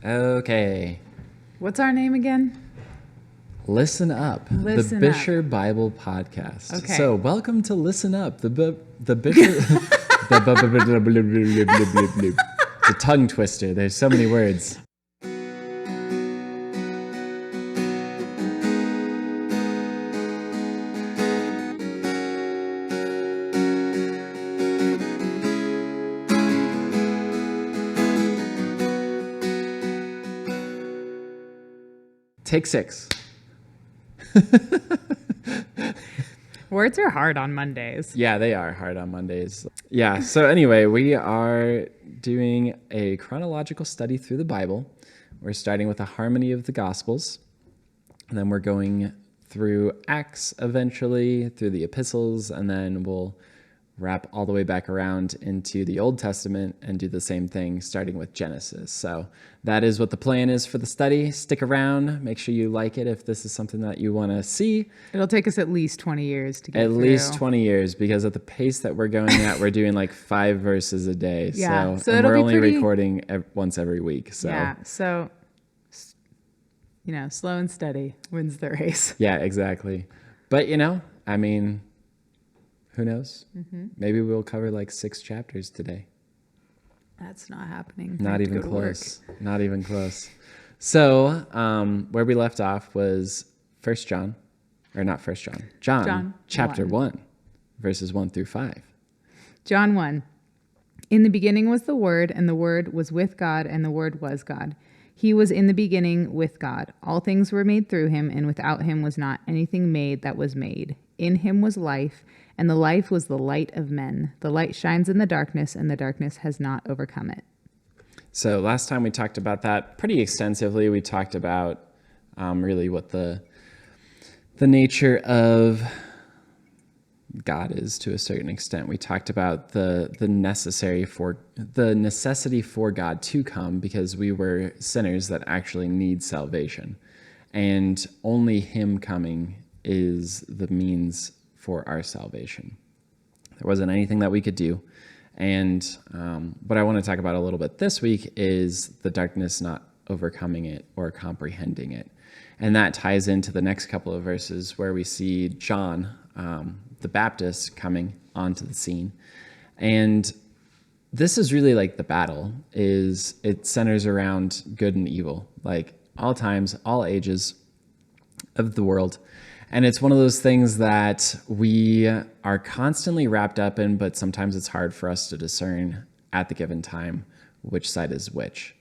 Okay. What's our name again? Listen Up, Listen the Buescher Bible Podcast. Okay. So, welcome to Listen Up, the Buescher... It's a tongue twister. There's so many words. Take 6. Words are hard on Mondays. Yeah, they are hard on Mondays. Yeah, so anyway, we are doing a chronological study through the Bible. We're starting with a harmony of the Gospels, and then we're going through Acts eventually, through the epistles, and then we'll wrap all the way back around into the Old Testament and do the same thing starting with Genesis. So that is what the plan is for the study. Stick around. Make sure you like it if this is something that you want to see. It'll take us at least 20 years to get through. At least 20 years, because at the pace that we're going at, we're doing like 5 verses a day. Yeah, so and it'll we're be only pretty... recording once every week. So yeah, so, slow and steady wins the race. Yeah, exactly. But, I mean... who knows? Mm-hmm. Maybe we'll cover like 6 chapters today. That's not happening. Not even close. Not even close. So where we left off was John chapter 1, verses 1 through 5. John 1. In the beginning was the Word, and the Word was with God, and the Word was God. He was in the beginning with God. All things were made through him, and without him was not anything made that was made. In him was life, and the life was the light of men. The light shines in the darkness, and the darkness has not overcome it. So last time we talked about that pretty extensively. We talked about really what the nature of God is to a certain extent. We talked about the necessity for God to come, because we were sinners that actually need salvation, and only him coming is the means for our salvation. There wasn't anything that we could do. And what I want to talk about a little bit this week is the darkness not overcoming it or comprehending it. And that ties into the next couple of verses where we see John, the Baptist, coming onto the scene. And this is really like the battle. It centers around good and evil, like all times, all ages of the world. And it's one of those things that we are constantly wrapped up in, but sometimes it's hard for us to discern at the given time which side is which.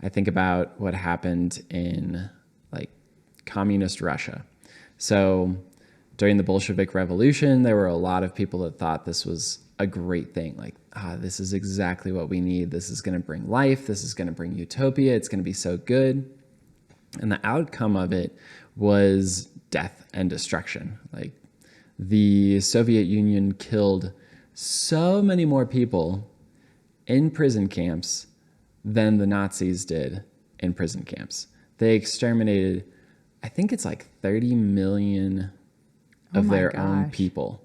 I think about what happened in like communist Russia. So during the Bolshevik Revolution, there were a lot of people that thought this was a great thing. Like, this is exactly what we need. This is going to bring life. This is going to bring utopia. It's going to be so good. And the outcome of it was death and destruction. Like, the Soviet Union killed so many more people in prison camps than the Nazis did in prison camps. They exterminated, I think it's like 30 million of their own people.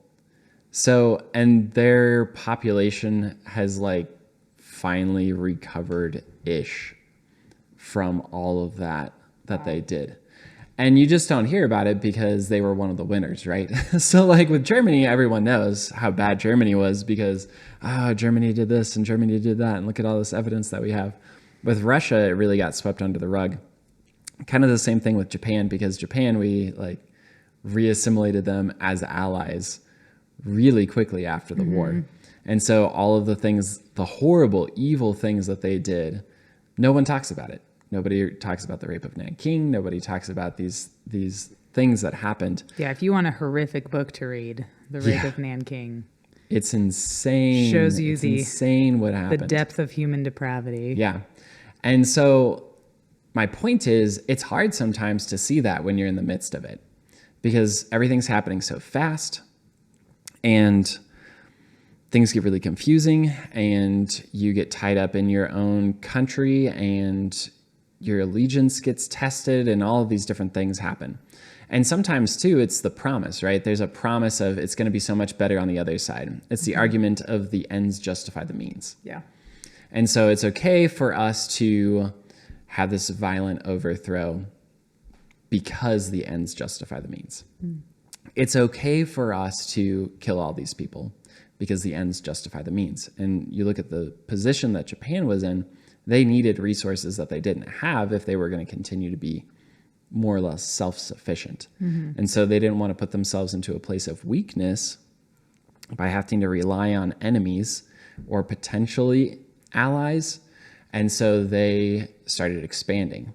So, and their population has like finally recovered-ish from all of that they did. And you just don't hear about it because they were one of the winners, right? So like with Germany, everyone knows how bad Germany was because, Germany did this and Germany did that. And look at all this evidence that we have. With Russia, it really got swept under the rug. Kind of the same thing with Japan, because Japan, we like reassimilated them as allies really quickly after the war. And so all of the things, the horrible, evil things that they did, no one talks about it. Nobody talks about the rape of Nanking. Nobody talks about these things that happened. Yeah, if you want a horrific book to read, The Rape of Nanking. It's insane. Shows you insane what happened. The depth of human depravity. Yeah. And so my point is, it's hard sometimes to see that when you're in the midst of it, because everything's happening so fast and things get really confusing and you get tied up in your own country and your allegiance gets tested and all of these different things happen. And sometimes too, it's the promise, right? There's a promise of it's going to be so much better on the other side. It's the argument of the ends justify the means. Yeah. And so it's okay for us to have this violent overthrow because the ends justify the means. It's okay for us to kill all these people because the ends justify the means. And you look at the position that Japan was in, they needed resources that they didn't have if they were going to continue to be more or less self-sufficient. And so they didn't want to put themselves into a place of weakness by having to rely on enemies or potentially allies. And so they started expanding.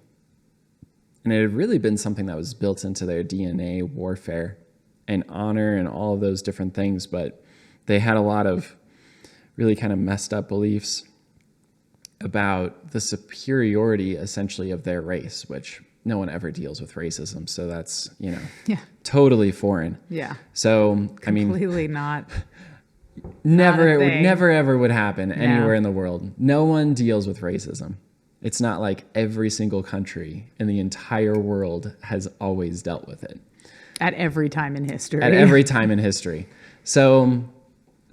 And it had really been something that was built into their DNA, warfare and honor and all of those different things. But they had a lot of really kind of messed up beliefs about the superiority essentially of their race, which no one ever deals with racism. So that's, totally foreign. Yeah. So, Completely not. Never, Not a it would thing. never ever would happen anywhere in the world. No one deals with racism. It's not like every single country in the entire world has always dealt with it. At every time in history. At every time in history. So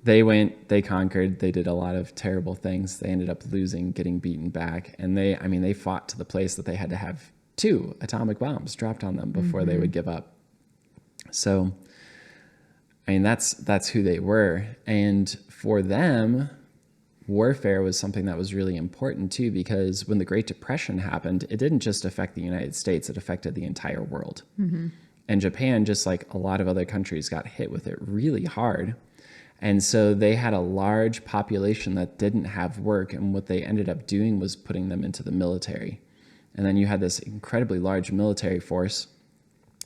they conquered, they did a lot of terrible things. They ended up losing, getting beaten back. And they fought to the place that they had to have 2 atomic bombs dropped on them before they would give up. So, that's who they were. And for them, warfare was something that was really important too, because when the Great Depression happened, it didn't just affect the United States, it affected the entire world. And Japan, just like a lot of other countries, got hit with it really hard. And so they had a large population that didn't have work, and what they ended up doing was putting them into the military. And then you had this incredibly large military force,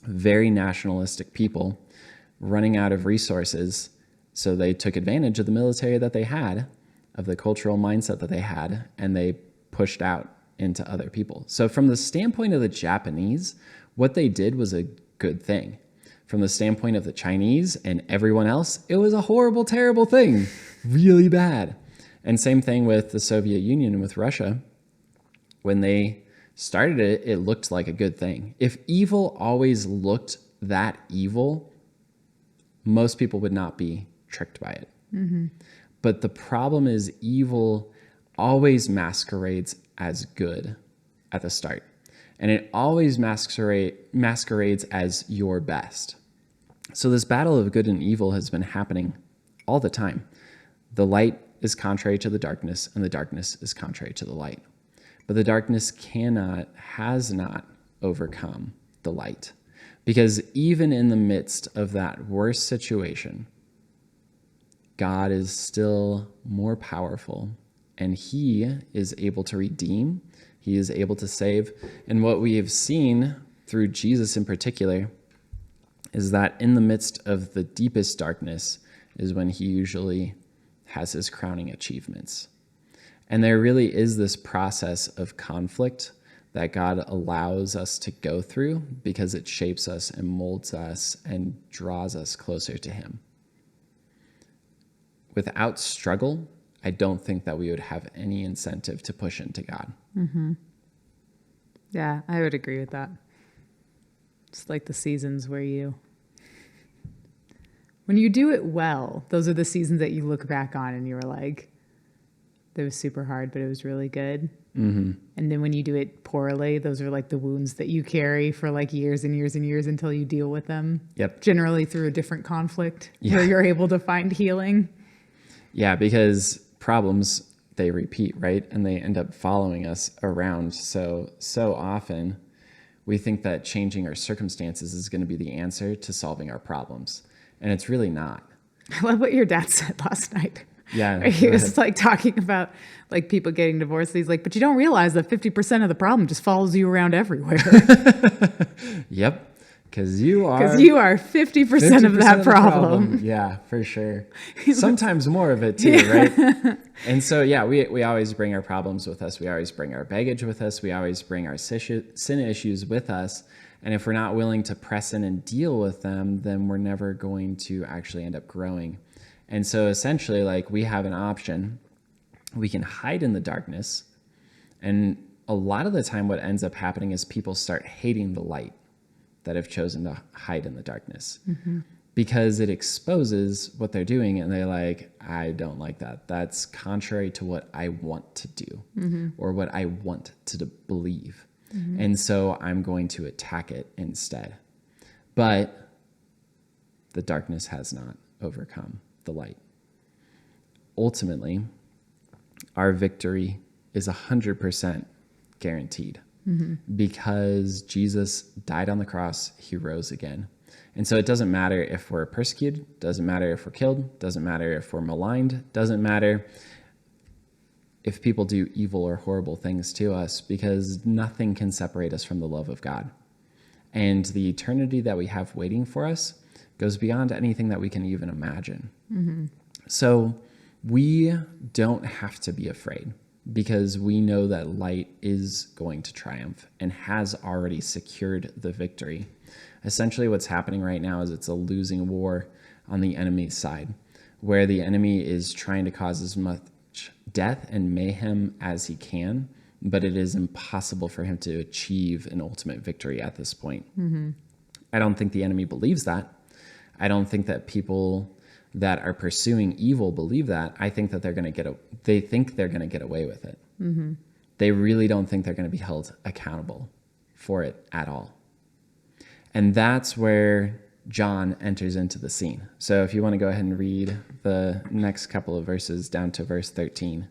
very nationalistic people running out of resources. So they took advantage of the military that they had, of the cultural mindset that they had, and they pushed out into other people. So from the standpoint of the Japanese, what they did was a good thing. From the standpoint of the Chinese and everyone else, it was a horrible, terrible thing. Really bad. And same thing with the Soviet Union and with Russia. When they started it, it looked like a good thing. If evil always looked that evil, most people would not be tricked by it. But the problem is evil always masquerades as good at the start. And it always masquerades as your best. So this battle of good and evil has been happening all the time. The light is contrary to the darkness, and the darkness is contrary to the light. But the darkness has not overcome the light. Because even in the midst of that worst situation, God is still more powerful, and he is able to redeem. He is able to save. And what we have seen through Jesus in particular is that in the midst of the deepest darkness is when he usually has his crowning achievements. And there really is this process of conflict that God allows us to go through because it shapes us and molds us and draws us closer to him. Without struggle, I don't think that we would have any incentive to push into God. Yeah, I would agree with that. It's like the seasons where when you do it well, those are the seasons that you look back on and you were like, that was super hard, but it was really good. And then when you do it poorly, those are like the wounds that you carry for like years and years and years until you deal with them. Yep. Generally through a different conflict where you're able to find healing. Yeah, because problems, they repeat, right? And they end up following us around. So often we think that changing our circumstances is going to be the answer to solving our problems. And it's really not. I love what your dad said last night. Yeah. He was like talking about like people getting divorced. He's like, but you don't realize that 50% of the problem just follows you around everywhere. Yep. Because you are 50% of that problem. Yeah, for sure. Sometimes more of it too, right? And so, we always bring our problems with us. We always bring our baggage with us. We always bring our sin issues with us. And if we're not willing to press in and deal with them, then we're never going to actually end up growing. And so essentially, like, we have an option. We can hide in the darkness. And a lot of the time what ends up happening is people start hating the light that have chosen to hide in the darkness. because it exposes what they're doing, and they're like, I don't like that. That's contrary to what I want to do or what I want to believe. And so I'm going to attack it instead. But the darkness has not overcome the light. Ultimately, our victory is 100% guaranteed because Jesus died on the cross, he rose again. And so it doesn't matter if we're persecuted, doesn't matter if we're killed, doesn't matter if we're maligned, doesn't matter if people do evil or horrible things to us, because nothing can separate us from the love of God. And the eternity that we have waiting for us goes beyond anything that we can even imagine. So we don't have to be afraid, because we know that light is going to triumph and has already secured the victory. Essentially, what's happening right now is it's a losing war on the enemy's side, where the enemy is trying to cause as much death and mayhem as he can, but it is impossible for him to achieve an ultimate victory at this point. I don't think the enemy believes that. I don't think that people that are pursuing evil believe that. I think that they're going to they think they're going to get away with it. They really don't think they're going to be held accountable for it at all. And that's where John enters into the scene. So if you want to go ahead and read the next couple of verses down to verse 13.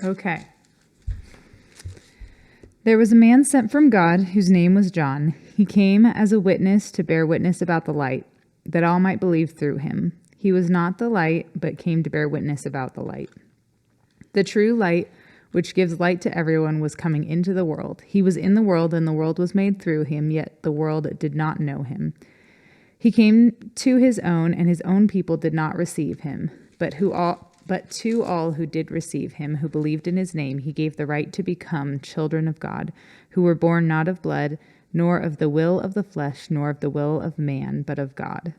Okay. There was a man sent from God whose name was John. He came as a witness to bear witness about the light, that all might believe through him. He was not the light, but came to bear witness about the light. The true light, which gives light to everyone, was coming into the world. He was in the world, and the world was made through him, yet the world did not know him. He came to his own, and his own people did not receive him. But to all who did receive him, who believed in his name, he gave the right to become children of God, who were born not of blood, nor of the will of the flesh, nor of the will of man, but of God.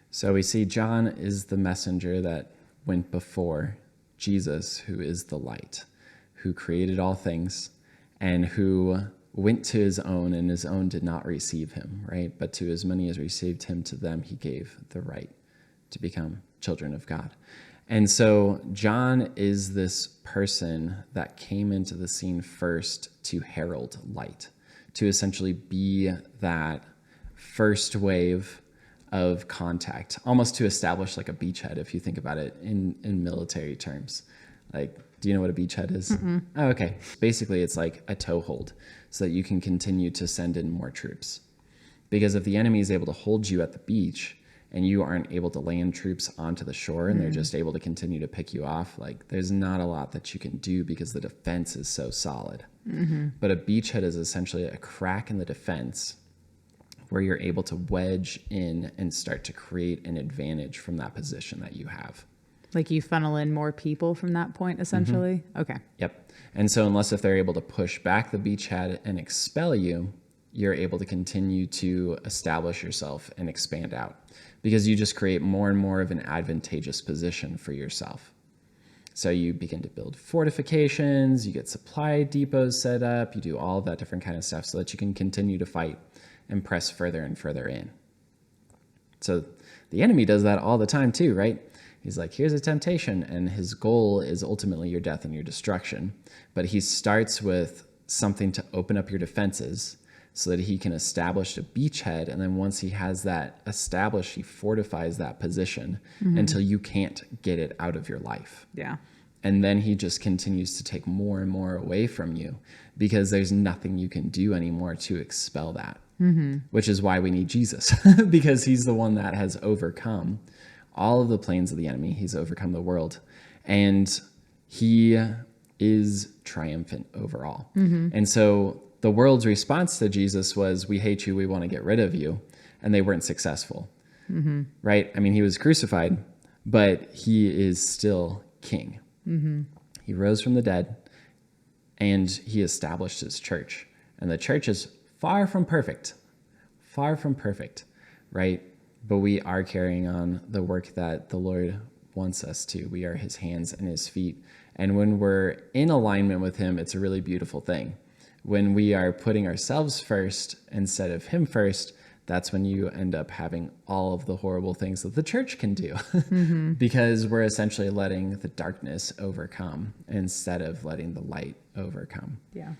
So we see John is the messenger that went before Jesus, who is the light, who created all things, and who went to his own, and his own did not receive him, right? But to as many as received him, to them he gave the right to become children of God. And so John is this person that came into the scene first to herald light, to essentially be that first wave of contact, almost to establish like a beachhead, if you think about it in military terms. Like, do you know what a beachhead is? Oh, okay. Basically, it's like a toehold so that you can continue to send in more troops. Because if the enemy is able to hold you at the beach and you aren't able to land troops onto the shore and they're just able to continue to pick you off, like there's not a lot that you can do because the defense is so solid. But a beachhead is essentially a crack in the defense where you're able to wedge in and start to create an advantage from that position that you have. Like you funnel in more people from that point, essentially? Okay. Yep. And so unless if they're able to push back the beachhead and expel you, you're able to continue to establish yourself and expand out, because you just create more and more of an advantageous position for yourself. So you begin to build fortifications, you get supply depots set up, you do all of that different kind of stuff so that you can continue to fight and press further and further in. So the enemy does that all the time too, right? He's like, here's a temptation, and his goal is ultimately your death and your destruction. But he starts with something to open up your defenses so that he can establish a beachhead. And then once he has that established, he fortifies that position until you can't get it out of your life. Yeah. And then he just continues to take more and more away from you because there's nothing you can do anymore to expel that, which is why we need Jesus, because he's the one that has overcome all of the plans of the enemy. He's overcome the world, and he is triumphant overall. And so the world's response to Jesus was, we hate you, we want to get rid of you. And they weren't successful, right? I mean, he was crucified, but he is still king. He rose from the dead, and he established his church. And the church is far from perfect, right? But we are carrying on the work that the Lord wants us to. We are his hands and his feet. And when we're in alignment with him, it's a really beautiful thing. When we are putting ourselves first instead of him first, that's when you end up having all of the horrible things that the church can do because we're essentially letting the darkness overcome instead of letting the light overcome. Yeah.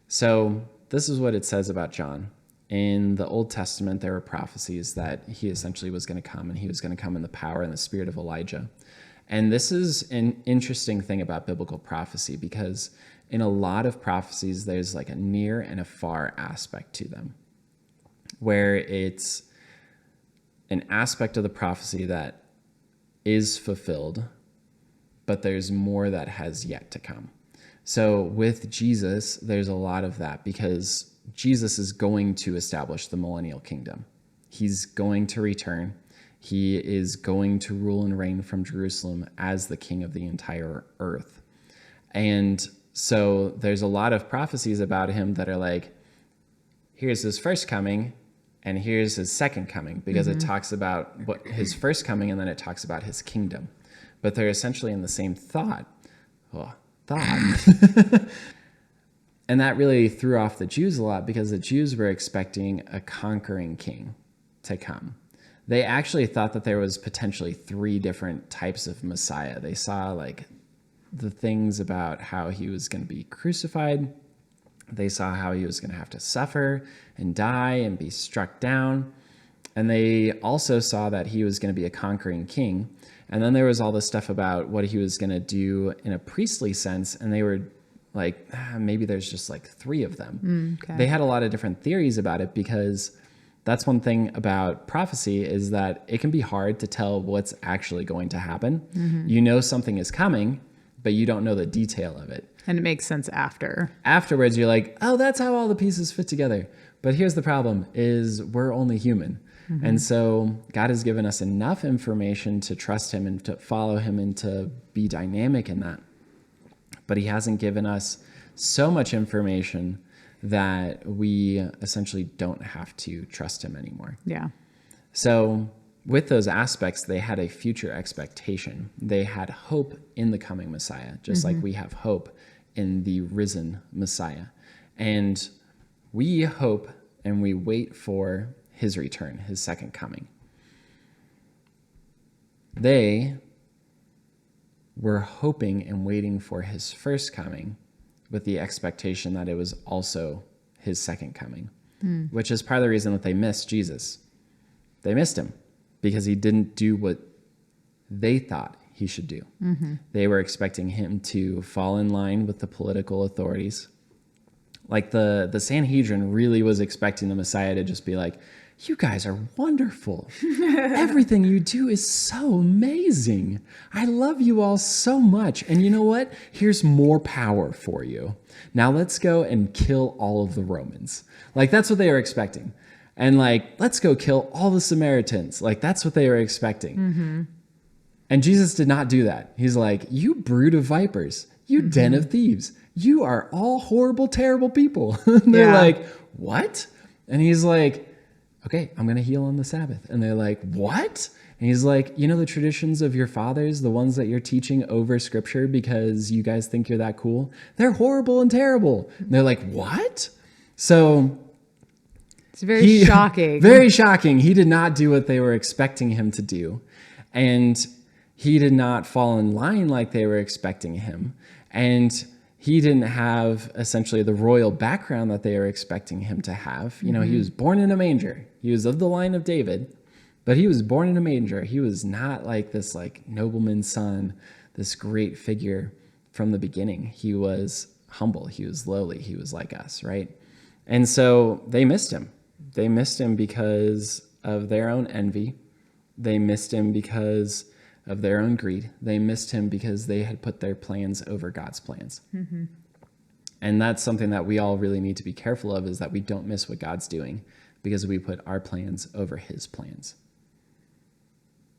So this is what it says about John. In the Old Testament, there were prophecies that he essentially was going to come, and he was going to come in the power and the spirit of Elijah. And this is an interesting thing about biblical prophecy, because in a lot of prophecies, there's like a near and a far aspect to them, where it's an aspect of the prophecy that is fulfilled, but there's more that has yet to come. So with Jesus, there's a lot of that, because Jesus is going to establish the millennial kingdom. He's going to return. He is going to rule and reign from Jerusalem as the king of the entire earth. And so there's a lot of prophecies about him that are like, here's his first coming and here's his second coming, because it talks about what his first coming and then it talks about his kingdom. But they're essentially in the same thought. And that really threw off the Jews a lot, because the Jews were expecting a conquering king to come. They actually thought that there was potentially 3 different types of Messiah. They saw like the things about how he was going to be crucified. They saw how he was going to have to suffer and die and be struck down. And they also saw that he was going to be a conquering king. And then there was all this stuff about what he was going to do in a priestly sense. And they were like, maybe there's just like 3 of them. Okay. They had a lot of different theories about it, because that's one thing about prophecy, is that it can be hard to tell what's actually going to happen. You know something is coming, but you don't know the detail of it. And it makes sense after. Afterwards, you're like, oh, that's how all the pieces fit together. But here's the problem, is we're only human. And so God has given us enough information to trust him and to follow him and to be dynamic in that. But he hasn't given us so much information that we essentially don't have to trust him anymore. Yeah. So with those aspects, they had a future expectation. They had hope in the coming Messiah, just like we have hope in the risen Messiah. And we hope and we wait for his return, his second coming. They were hoping and waiting for his first coming with the expectation that it was also his second coming, which is part of the reason that they missed Jesus. They missed him because he didn't do what they thought he should do. They were expecting him to fall in line with the political authorities. Like the Sanhedrin really was expecting the Messiah to just be like, you guys are wonderful. Everything you do is so amazing. I love you all so much. And you know what? Here's more power for you. Now let's go and kill all of the Romans. Like, that's what they were expecting. And like, let's go kill all the Samaritans. Like, that's what they were expecting. And Jesus did not do that. He's like, you brood of vipers, you den of thieves. You are all horrible, terrible people. And they're like, what? And he's like, okay, I'm going to heal on the Sabbath. And they're like, what? And he's like, you know, the traditions of your fathers, the ones that you're teaching over scripture because you guys think you're that cool, they're horrible and terrible. And they're like, what? So it's very shocking. Very shocking. He did not do what they were expecting him to do. And he did not fall in line like they were expecting him. And he didn't have essentially the royal background that they were expecting him to have. You know, he was born in a manger. He was of the line of David, but he was born in a manger. He was not like this like nobleman's son, this great figure from the beginning. He was humble. He was lowly. He was like us, right? And so they missed him. They missed him because of their own envy. They missed him because of their own greed. They missed him because they had put their plans over God's plans. And that's something that we all really need to be careful of, is that we don't miss what God's doing because we put our plans over his plans.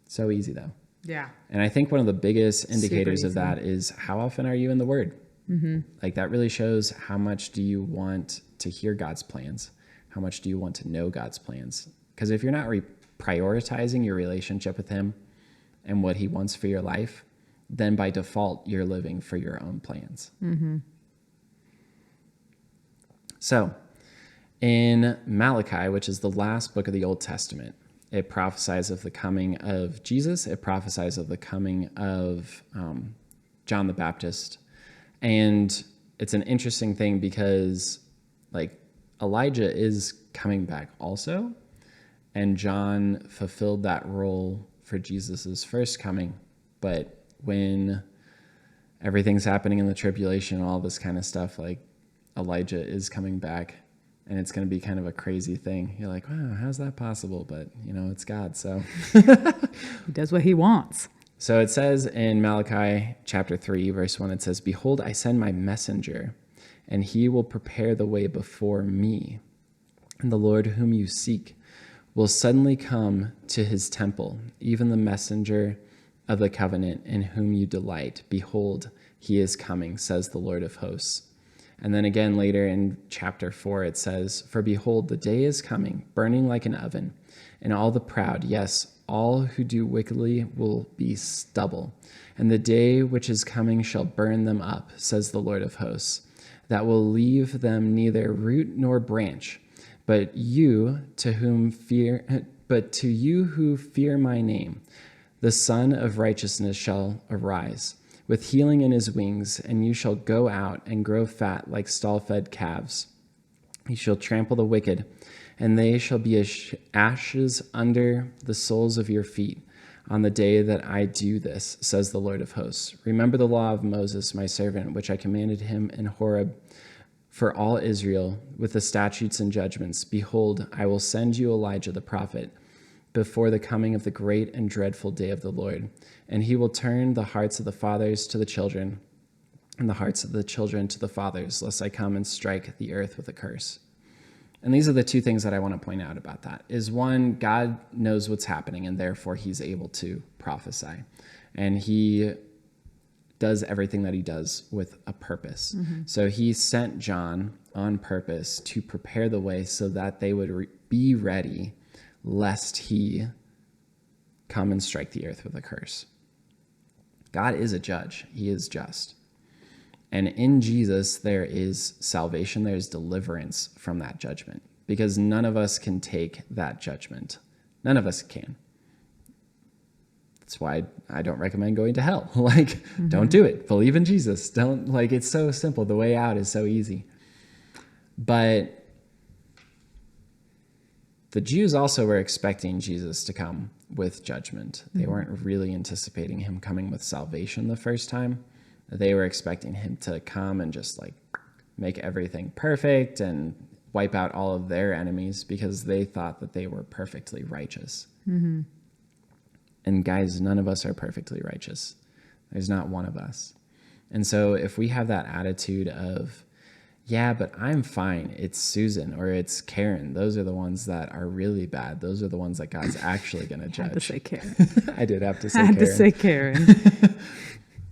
So easy though. Yeah. And I think one of the biggest indicators of that is how often are you in the Word? Like, that really shows how much do you want to hear God's plans? How much do you want to know God's plans? Because if you're not prioritizing your relationship with him and what he wants for your life, then by default, you're living for your own plans. So In Malachi, which is the last book of the Old Testament, it prophesies of the coming of Jesus. It prophesies of the coming of John the Baptist. And it's an interesting thing because like Elijah is coming back also. And John fulfilled that role for Jesus's first coming. But when everything's happening in the tribulation and all this kind of stuff, like Elijah is coming back, and it's going to be kind of a crazy thing. You're like, wow, how's that possible? But, it's God, so. He does what he wants. So it says in Malachi chapter 3, verse 1, it says, "Behold, I send my messenger, and he will prepare the way before me. And the Lord whom you seek will suddenly come to his temple, even the messenger of the covenant in whom you delight. Behold, he is coming, says the Lord of hosts." And then again later in chapter 4, it says, "For behold, the day is coming, burning like an oven, and all the proud, yes, all who do wickedly will be stubble. And the day which is coming shall burn them up, says the Lord of hosts, that will leave them neither root nor branch. But to you who fear my name, the Son of Righteousness shall arise, with healing in his wings, and you shall go out and grow fat like stall-fed calves. He shall trample the wicked, and they shall be ashes under the soles of your feet on the day that I do this, says the Lord of hosts. Remember the law of Moses, my servant, which I commanded him in Horeb for all Israel, with the statutes and judgments. Behold, I will send you Elijah the prophet before the coming of the great and dreadful day of the Lord. And he will turn the hearts of the fathers to the children, and the hearts of the children to the fathers, lest I come and strike the earth with a curse." And these are the two things that I want to point out about that. Is one, God knows what's happening, and therefore he's able to prophesy. And he does everything that he does with a purpose. Mm-hmm. So he sent John on purpose to prepare the way so that they would be ready, lest he come and strike the earth with a curse. God is a judge. He is just. And in Jesus, there is salvation. There's deliverance from that judgment, because none of us can take that judgment. None of us can. That's why I don't recommend going to hell. Don't do it. Believe in Jesus. It's so simple. The way out is so easy. But the Jews also were expecting Jesus to come with judgment. They weren't really anticipating him coming with salvation the first time. They were expecting him to come and just make everything perfect and wipe out all of their enemies, because they thought that they were perfectly righteous. Mm-hmm. And guys, none of us are perfectly righteous. There's not one of us. And so if we have that attitude of, yeah, but I'm fine, it's Susan or it's Karen, those are the ones that are really bad. Those are the ones that God's actually going to judge. I had to say Karen. I did have to say I had Karen. to say Karen.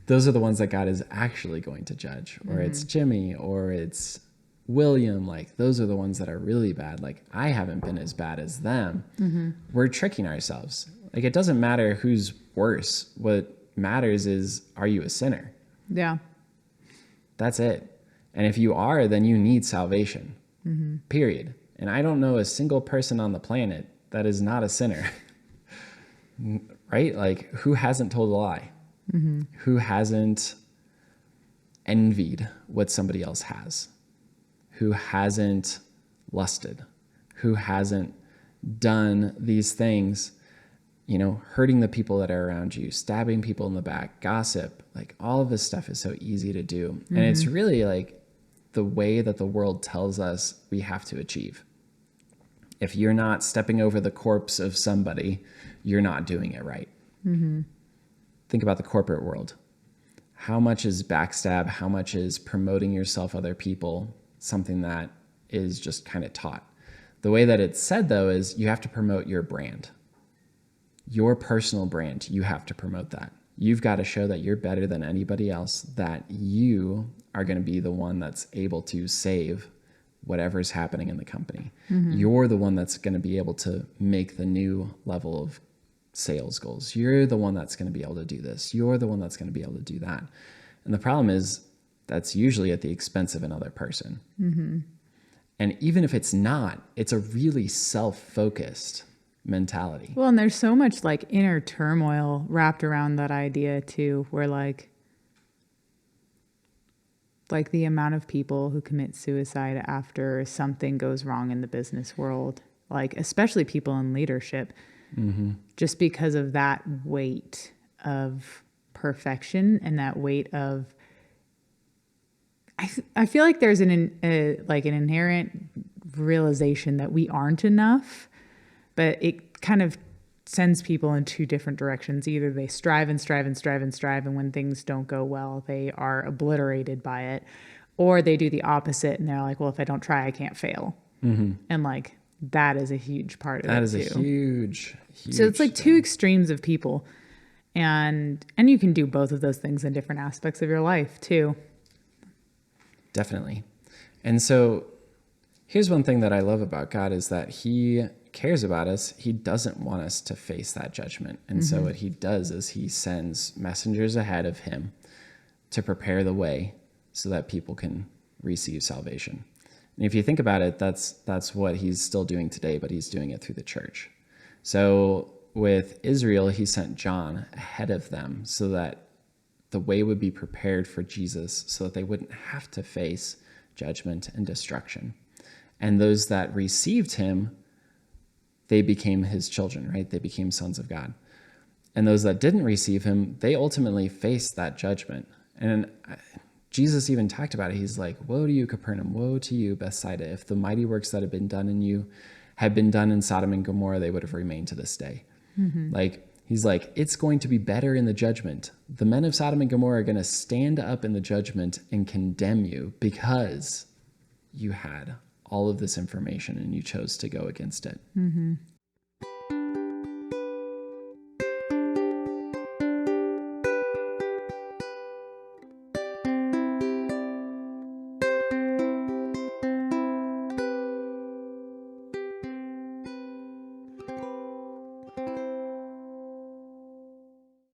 Those are the ones that God is actually going to judge. Or it's Jimmy, or it's William. Those are the ones that are really bad. I haven't been as bad as them. Mm-hmm. We're tricking ourselves. It doesn't matter who's worse. What matters is, are you a sinner? Yeah. That's it. And if you are, then you need salvation. Mm-hmm. Period. And I don't know a single person on the planet that is not a sinner. Right? Who hasn't told a lie? Mm-hmm. Who hasn't envied what somebody else has? Who hasn't lusted? Who hasn't done these things, hurting the people that are around you, stabbing people in the back, gossip, all of this stuff is so easy to do. Mm-hmm. And it's really the way that the world tells us we have to achieve. If you're not stepping over the corpse of somebody, you're not doing it right. Mm-hmm. Think about the corporate world. How much is backstab? How much is promoting yourself, other people, something that is just kind of taught? The way that it's said, though, is you have to promote your brand. Your personal brand, you have to promote that. You've got to show that you're better than anybody else, that you are going to be the one that's able to save whatever's happening in the company. Mm-hmm. You're the one that's going to be able to make the new level of sales goals. You're the one that's going to be able to do this. You're the one that's going to be able to do that. And the problem is that's usually at the expense of another person. Mm-hmm. And even if it's not, it's a really self-focused mentality. Well, and there's so much like inner turmoil wrapped around that idea too, where like the amount of people who commit suicide after something goes wrong in the business world, like especially people in leadership, just because of that weight of perfection and that weight of, I feel like there's an inherent realization that we aren't enough, but it kind of sends people in two different directions. Either they strive and strive and strive and strive, and when things don't go well, they are obliterated by it, or they do the opposite and they're like, well, if I don't try, I can't fail. And like, that is a huge part of it. That is too. a huge So it's like two extremes of people. And you can do both of those things in different aspects of your life too. Definitely. And so here's one thing that I love about God is that he cares about us. He doesn't want us to face that judgment. And so what he does is he sends messengers ahead of him to prepare the way so that people can receive salvation. And if you think about it, that's what he's still doing today, but he's doing it through the church. So with Israel, he sent John ahead of them so that the way would be prepared for Jesus so that they wouldn't have to face judgment and destruction. And those that received him, they became his children, right? They became sons of God. And those that didn't receive him, they ultimately faced that judgment. And Jesus even talked about it. He's like, woe to you, Capernaum, woe to you, Bethsaida. If the mighty works that have been done in you had been done in Sodom and Gomorrah, they would have remained to this day. Like, he's like, it's going to be better in the judgment. The men of Sodom and Gomorrah are going to stand up in the judgment and condemn you because you had all of this information and you chose to go against it.